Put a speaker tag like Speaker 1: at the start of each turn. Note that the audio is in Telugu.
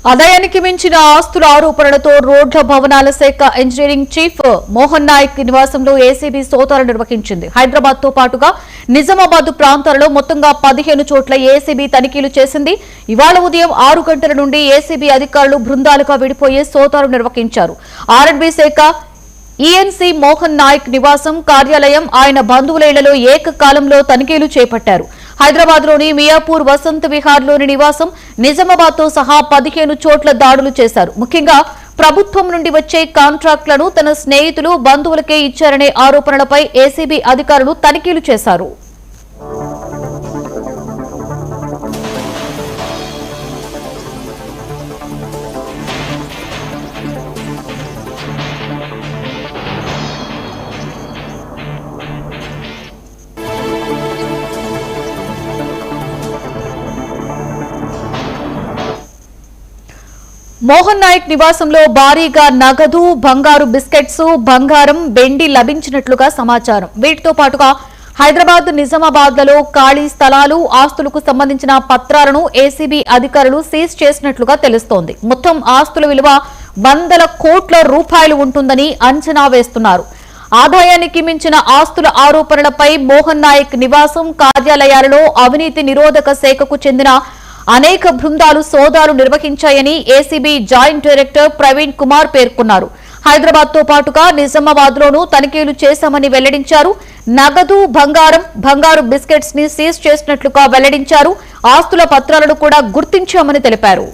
Speaker 1: ఆదాయానికి మించిన ఆస్తుల ఆరోపణలతో రోడ్ల భవనాల శాఖ ఇంజనీరింగ్ చీఫ్ మోహన్ నాయక్ నివాసంలో ఏసీబీ సోదాలు నిర్వహించింది. హైదరాబాద్ తో పాటుగా నిజామాబాద్ ప్రాంతాలలో మొత్తంగా 15 చోట్ల ఏసీబీ తనిఖీలు చేసింది. ఇవాళ ఉదయం 6 గంటల నుండి ఏసీబీ అధికారులు బృందాలుగా విడిపోయే సోదాలు నిర్వహించారు. ఆర్ఎండ్బీ శాఖ ఈఎన్సీ మోహన్ నాయక్ నివాసం, కార్యాలయం, ఆయన బంధువుల ఇళ్లలో ఏకకాలంలో తనిఖీలు చేపట్టారు. హైదరాబాద్ లోని మియాపూర్ వసంత్ విహార్ లోని నివాసం, నిజామాబాద్ తో సహా 15 చోట్ల దాడులు చేశారు. ముఖ్యంగా ప్రభుత్వం నుండి వచ్చే కాంట్రాక్టులను తన స్నేహితులు, బంధువులకే ఇచ్చారనే ఆరోపణలపై ఏసీబీ అధికారులు తనిఖీలు చేశారు. మోహన్ నాయక్ నివాసంలో భారీగా నగదు, బంగారు బిస్కెట్స్, బంగారం, వెండి లభించినట్లుగా సమాచారం. వీటితో పాటుగా హైదరాబాద్, నిజామాబాద్లలో ఖాళీ స్థలాలు, ఆస్తులకు సంబంధించిన పత్రాలను ఏసీబీ అధికారులు సీజ్ చేసినట్లుగా తెలుస్తోంది. మొత్తం ఆస్తుల విలువ వందల కోట్ల రూపాయలు ఉంటుందని అంచనా వేస్తున్నారు. ఆదాయానికి మించిన ఆస్తుల ఆరోపణలపై మోహన్ నాయక్ నివాసం, కార్యాలయాలలో అవినీతి నిరోధక శాఖకు చెందిన అనేక బృందాలు సోదాలు నిర్వహించాయని ACB joint director Praveen Kumar పేర్కొన్నారు. హైదరాబాద్ తో పాటుగా నిజామాబాద్ లోనూ తనిఖీలు చేశామని వెల్లడించారు. నగదు, బంగారు బిస్కెట్స్ ని సీజ్ చేసినట్లుగా వెల్లడించారు. ఆస్తుల పత్రాలను కూడా గుర్తించామని తెలిపారు.